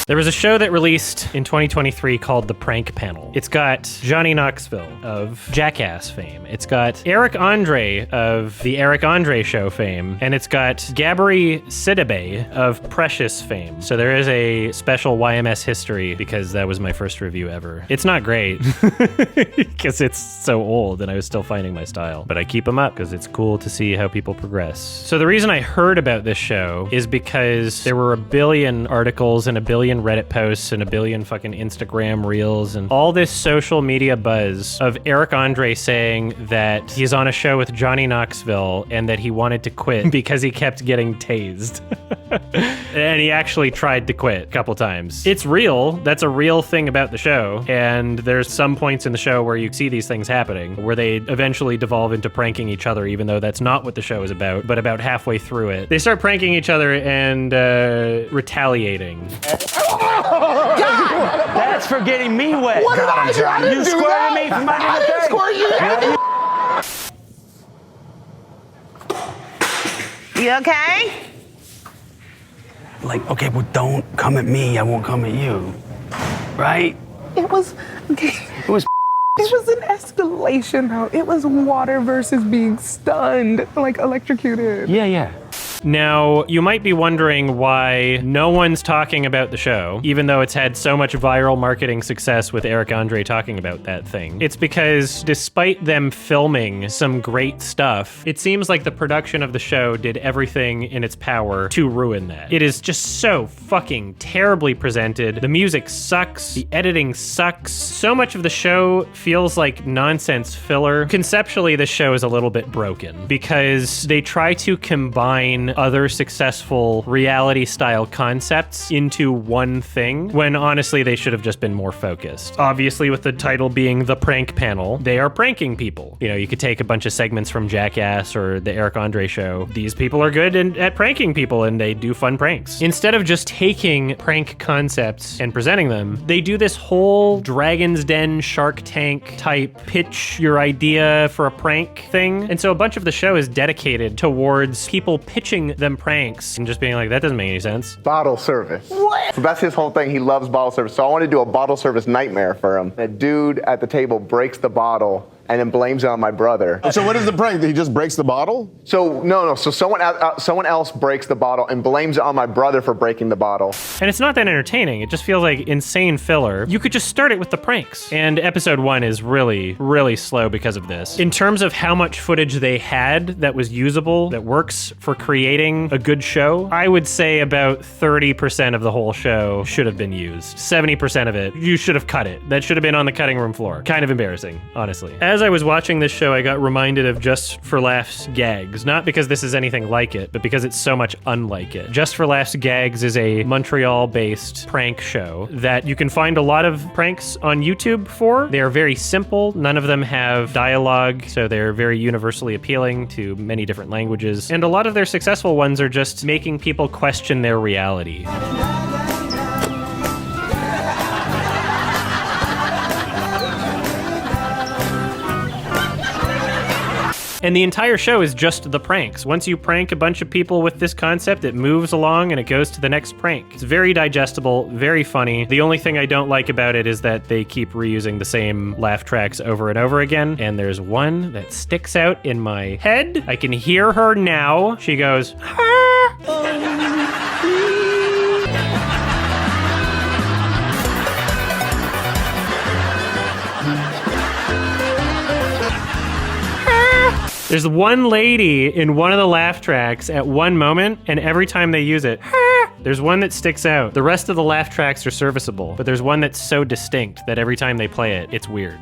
There was a show that released in 2023 called The Prank Panel. It's got Johnny Knoxville of Jackass fame. It's got Eric Andre of The Eric Andre Show fame. And it's got Gabri Sidibe of Precious fame. So there is a special YMS history because that was my first review ever. It's not great because it's so old and I was still finding my style. But I keep them up because it's cool to see how people progress. So the reason I heard about this show is because there were a billion articles and a billion Reddit posts and a billion fucking Instagram reels and all this social media buzz of Eric Andre saying that he's on a show with Johnny Knoxville and that he wanted to quit because he kept getting tased. And he actually tried to quit a couple times. It's real. That's a real thing about the show. And there's some points in the show where you see these things happening, where they eventually devolve into pranking each other, even though that's not what the show is about. But about halfway through it, they start pranking each other and retaliating. God! That's for getting me wet. What did I do? I didn't you do squirted that. me from under I the didn't thing. squirt you. You okay? Like, okay, well, don't come at me. I won't come at you. Right? It was okay. It was It was an escalation, though. It was water versus being stunned, like electrocuted. Yeah. Now, you might be wondering why no one's talking about the show, even though it's had so much viral marketing success with Eric Andre talking about that thing. It's because despite them filming some great stuff, it seems like the production of the show did everything in its power to ruin that. It is just so fucking terribly presented. The music sucks. The editing sucks. So much of the show feels like nonsense filler. Conceptually, the show is a little bit broken because they try to combine other successful reality-style concepts into one thing, when honestly they should have just been more focused. Obviously, with the title being The Prank Panel, they are pranking people. You know, you could take a bunch of segments from Jackass or The Eric Andre Show. These people are good at pranking people, and they do fun pranks. Instead of just taking prank concepts and presenting them, they do this whole Dragon's Den, Shark Tank type pitch your idea for a prank thing. And so a bunch of the show is dedicated towards people pitching them pranks and just being like, that doesn't make any sense. Bottle service. What? So that's his whole thing. He loves bottle service. So I want to do a bottle service nightmare for him. That dude at the table breaks the bottle and then blames it on my brother. So what is the prank? He just breaks the bottle? So no. So someone else breaks the bottle and blames it on my brother for breaking the bottle. And it's not that entertaining. It just feels like insane filler. You could just start it with the pranks. And episode 1 is really, really slow because of this. In terms of how much footage they had that was usable, that works for creating a good show, I would say about 30% of the whole show should have been used. 70% of it, you should have cut it. That should have been on the cutting room floor. Kind of embarrassing, honestly. As I was watching this show, I got reminded of Just for Laughs gags. Not because this is anything like it, but because it's so much unlike it. Just for Laughs gags is a Montreal-based prank show that you can find a lot of pranks on YouTube for. They are very simple. None of them have dialogue, so they're very universally appealing to many different languages. And a lot of their successful ones are just making people question their reality. And the entire show is just the pranks. Once you prank a bunch of people with this concept, it moves along and it goes to the next prank. It's very digestible, very funny. The only thing I don't like about it is that they keep reusing the same laugh tracks over and over again. And there's one that sticks out in my head. I can hear her now. She goes, There's one lady in one of the laugh tracks at one moment, and every time they use it, there's one that sticks out. The rest of the laugh tracks are serviceable, but there's one that's so distinct that every time they play it, it's weird.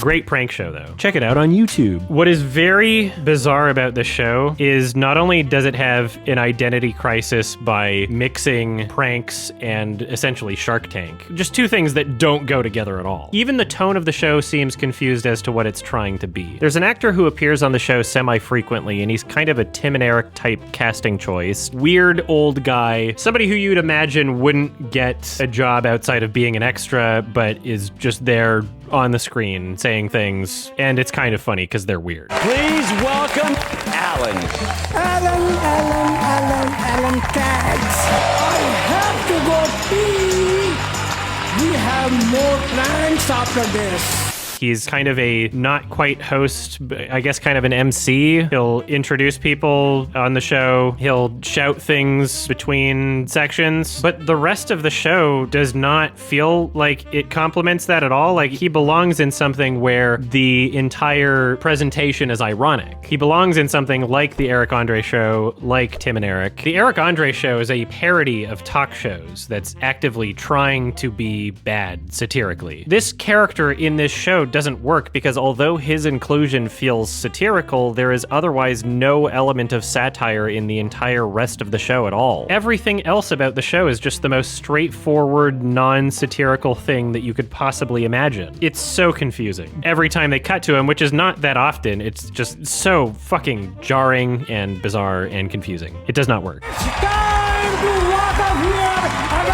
Great prank show, though. Check it out on YouTube. What is very bizarre about this show is not only does it have an identity crisis by mixing pranks and essentially Shark Tank, just two things that don't go together at all. Even the tone of the show seems confused as to what it's trying to be. There's an actor who appears on the show semi-frequently, and he's kind of a Tim and Eric type casting choice. Weird old guy. Somebody who you'd imagine wouldn't get a job outside of being an extra, but is just there on the screen saying things, and it's kind of funny because they're weird. Please welcome Alan. Alan Katz. I have some more pranks after this. He's kind of a not quite host, but I guess kind of an MC. He'll introduce people on the show. He'll shout things between sections. But the rest of the show does not feel like it complements that at all. Like, he belongs in something where the entire presentation is ironic. He belongs in something like The Eric Andre Show, like Tim and Eric. The Eric Andre Show is a parody of talk shows that's actively trying to be bad satirically. This character in this show doesn't work because although his inclusion feels satirical, there is otherwise no element of satire in the entire rest of the show at all. Everything else about the show is just the most straightforward, non-satirical thing that you could possibly imagine. It's so confusing. Every time they cut to him, which is not that often, it's just so fucking jarring and bizarre and confusing. It does not work. It's time to walk up here and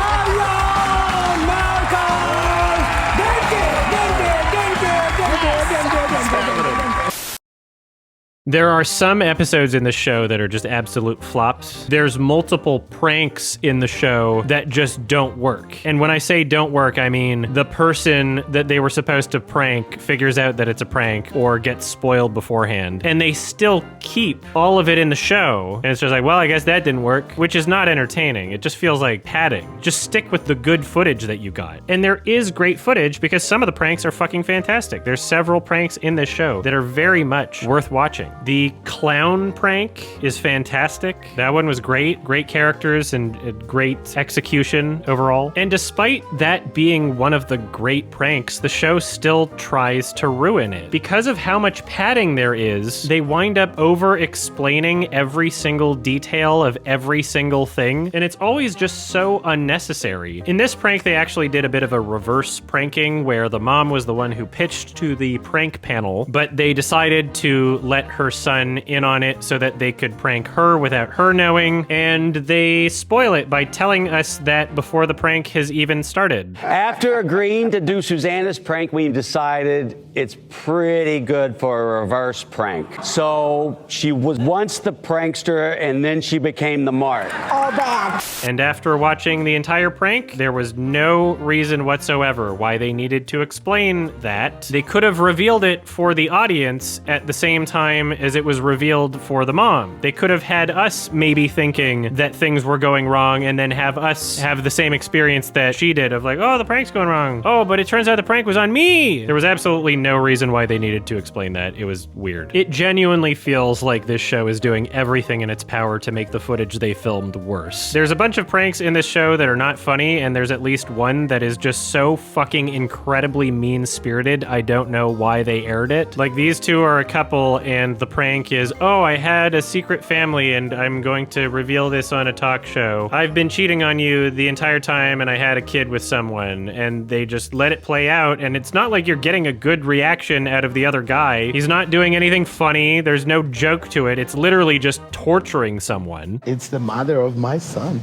There are some episodes in the show that are just absolute flops. There's multiple pranks in the show that just don't work. And when I say don't work, I mean the person that they were supposed to prank figures out that it's a prank or gets spoiled beforehand. And they still keep all of it in the show. And it's just like, well, I guess that didn't work, which is not entertaining. It just feels like padding. Just stick with the good footage that you got. And there is great footage because some of the pranks are fucking fantastic. There's several pranks in this show that are very much worth watching. The clown prank is fantastic. That one was great. Great characters and great execution overall. And despite that being one of the great pranks, the show still tries to ruin it. Because of how much padding there is, they wind up over-explaining every single detail of every single thing, and it's always just so unnecessary. In this prank, they actually did a bit of a reverse pranking where the mom was the one who pitched to the prank panel, but they decided to let her son in on it so that they could prank her without her knowing, and they spoil it by telling us that before the prank has even started. After agreeing to do Susanna's prank, we decided it's pretty good for a reverse prank. So she was once the prankster, and then she became the mark. All bad. And after watching the entire prank, there was no reason whatsoever why they needed to explain that. They could have revealed it for the audience at the same time as it was revealed for the mom. They could have had us maybe thinking that things were going wrong and then have us have the same experience that she did of like, oh, the prank's going wrong. Oh, but it turns out the prank was on me. There was absolutely no reason why they needed to explain that. It was weird. It genuinely feels like this show is doing everything in its power to make the footage they filmed worse. There's a bunch of pranks in this show that are not funny, and there's at least one that is just so fucking incredibly mean-spirited, I don't know why they aired it. Like, these two are a couple, and the prank is, oh, I had a secret family and I'm going to reveal this on a talk show. I've been cheating on you the entire time and I had a kid with someone, and they just let it play out, and it's not like you're getting a good reaction out of the other guy. He's not doing anything funny. There's no joke to it. It's literally just torturing someone. It's the mother of my son.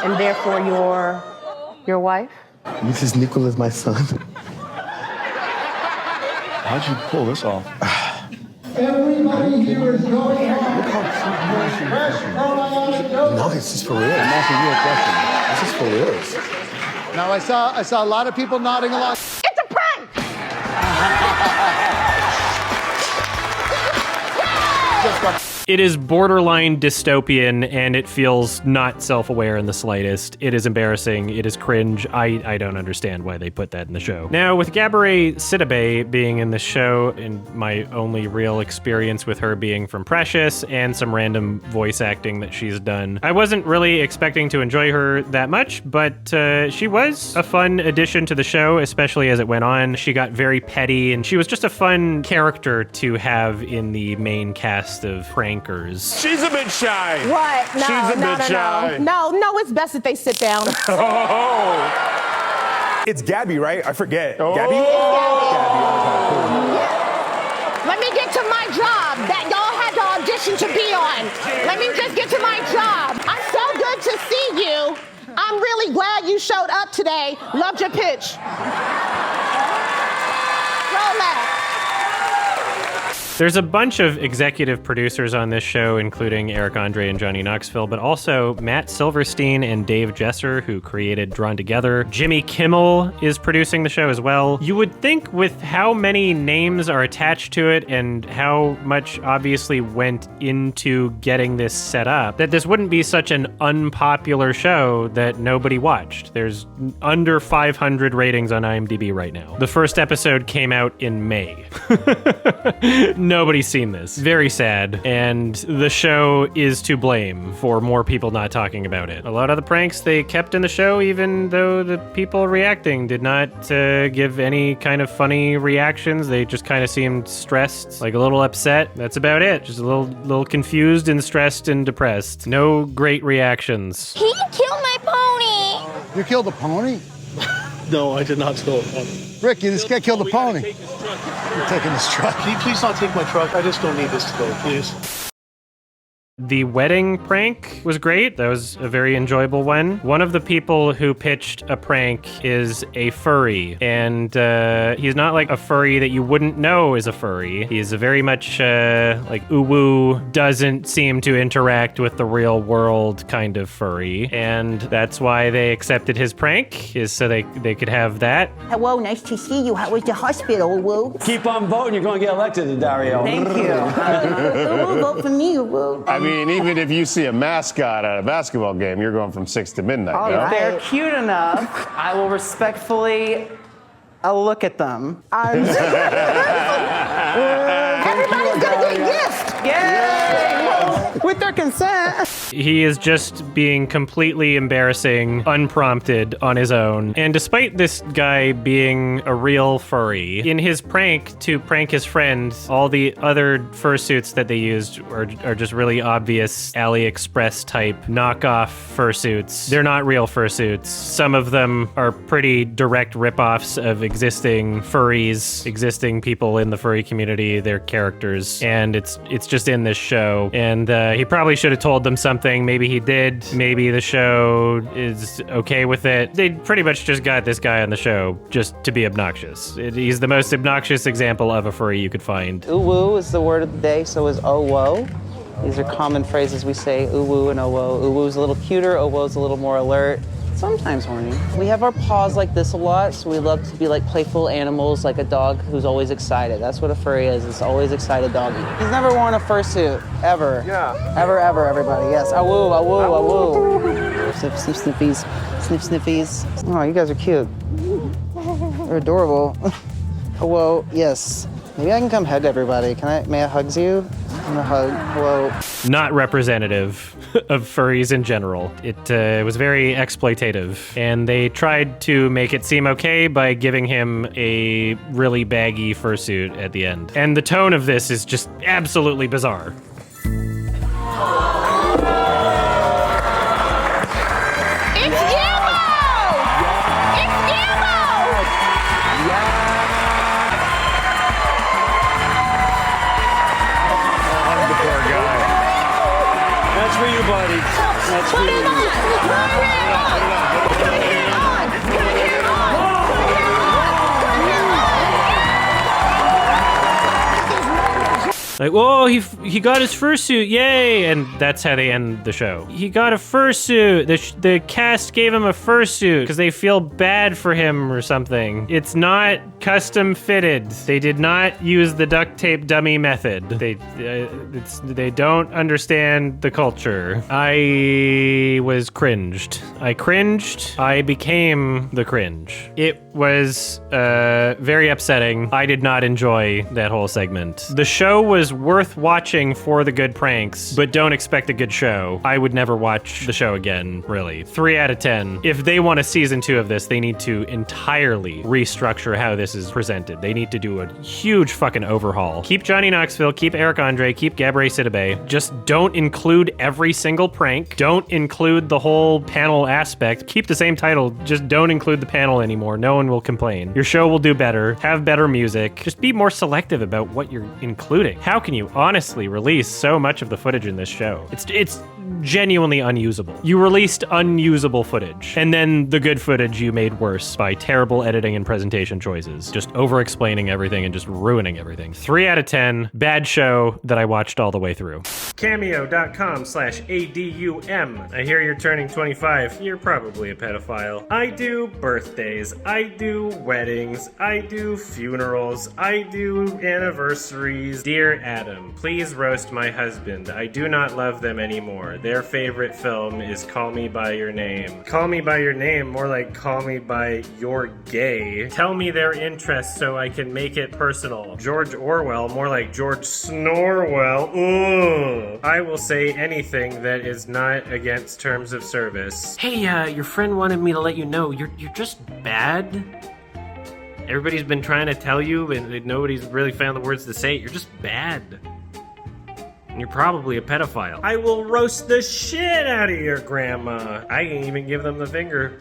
And therefore your wife? Mrs. Nicholas, my son. How'd you pull this off? Everybody here is going on. No, this is for real. I'm asking you a question. This is for real. Now I saw a lot of people nodding along. It's a prank! It is borderline dystopian, and it feels not self-aware in the slightest. It is embarrassing. It is cringe. I don't understand why they put that in the show. Now, with Gabourey Sidibe being in the show, and my only real experience with her being from Precious and some random voice acting that she's done, I wasn't really expecting to enjoy her that much, but she was a fun addition to the show, especially as it went on. She got very petty, and she was just a fun character to have in the main cast of prankers. She's a bit shy. What? No, She's a no, bit no, shy. no, it's best that they sit down. Oh. It's Gabby, right? I forget. Oh. Gabby? Let me get to my job that y'all had to audition to be on. Let me just get to my job. I'm so good to see you. I'm really glad you showed up today. Loved your pitch. Roll that. There's a bunch of executive producers on this show, including Eric Andre and Johnny Knoxville, but also Matt Silverstein and Dave Jesser, who created Drawn Together. Jimmy Kimmel is producing the show as well. You would think with how many names are attached to it and how much obviously went into getting this set up, that this wouldn't be such an unpopular show that nobody watched. There's under 500 ratings on IMDb right now. The first episode came out in May. Nobody's seen this. Very sad. And the show is to blame for more people not talking about it. A lot of the pranks they kept in the show, even though the people reacting did not give any kind of funny reactions. They just kind of seemed stressed, like a little upset. That's about it. Just a little confused and stressed and depressed. No great reactions. He killed my pony. You killed a pony? No, I did not kill a pony. Rick, this guy killed a pony. You're taking this truck. Can you please not take my truck? I just don't need this to go, please. The wedding prank was great. That was a very enjoyable one. One of the people who pitched a prank is a furry, and he's not like a furry that you wouldn't know is a furry. He's a very much like uwu, doesn't seem to interact with the real world kind of furry, and that's why they accepted his prank, is so they could have that. Hello, nice to see you. How was the hospital, Woo? Keep on voting. You're going to get elected, Dario. Thank you. Vote for me, Woo. I mean, even if you see a mascot at a basketball game, you're going from 6 to midnight. Oh, no? if they're cute enough, I will respectfully look at them. Everybody's gonna get a gift. Yay! With their consent. He is just being completely embarrassing, unprompted on his own. And despite this guy being a real furry, in his prank to prank his friend, all the other fursuits that they used are just really obvious AliExpress type knockoff fursuits. They're not real fursuits. Some of them are pretty direct ripoffs of existing furries, existing people in the furry community, their characters, and it's just in this show. And he probably should have told them something. Maybe he did. Maybe the show is okay with it. They pretty much just got this guy on the show just to be obnoxious. He's the most obnoxious example of a furry you could find. Uwu is the word of the day, so is oh whoa. These are common phrases we say, uwu and oh whoa. Uwu's a little cuter, oh who's a little more alert. Sometimes horny. We have our paws like this a lot, so we love to be like playful animals, like a dog who's always excited. That's what a furry is. It's always excited doggy. He's never worn a fursuit, ever. Yeah. Ever, everybody. Yes. Awoo, awoo, awoo. Sniff, sniff, sniffies. Sniff, sniffies. Oh, you guys are cute. They're adorable. Hello, yes. Maybe I can come hug everybody. May I hug you? I'm gonna hug. Hello. Not representative of furries in general. It was very exploitative, and they tried to make it seem okay by giving him a really baggy fursuit at the end. And the tone of this is just absolutely bizarre. That's for you, buddy. That's for you. Like, whoa, he got his fursuit, yay! And that's how they end the show. He got a fursuit. The cast gave him a fursuit because they feel bad for him or something. It's not custom fitted. They did not use the duct tape dummy method. They don't understand the culture. I was cringed. I cringed. I became the cringe. It was very upsetting. I did not enjoy that whole segment. The show was worth watching for the good pranks, but don't expect a good show. I would never watch the show again, really. 3 out of 10. If they want a season 2 of this, they need to entirely restructure how this is presented. They need to do a huge fucking overhaul. Keep Johnny Knoxville, keep Eric Andre, keep Gabrielle Sidibe. Just don't include every single prank. Don't include the whole panel aspect. Keep the same title, just don't include the panel anymore. No one will complain. Your show will do better. Have better music. Just be more selective about what you're including. How can you honestly release so much of the footage in this show? It's genuinely unusable. You released unusable footage, and then the good footage you made worse by terrible editing and presentation choices, just over-explaining everything and just ruining everything. 3 out of 10, bad show that I watched all the way through. Cameo.com/ADUM. I hear you're turning 25. You're probably a pedophile. I do birthdays. I do weddings. I do funerals. I do anniversaries. Dear Adam, please roast my husband. I do not love them anymore. Their favorite film is Call Me By Your Name. Call Me By Your Name, more like Call Me By Your Gay. Tell me their interests so I can make it personal. George Orwell, more like George Snorwell. Ooh. I will say anything that is not against terms of service. Hey, your friend wanted me to let you know you're just bad. Everybody's been trying to tell you, and nobody's really found the words to say it. You're just bad. And you're probably a pedophile. I will roast the shit out of your grandma. I can even give them the finger.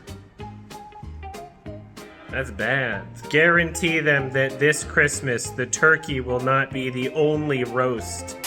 That's bad. Guarantee them that this Christmas, the turkey will not be the only roast.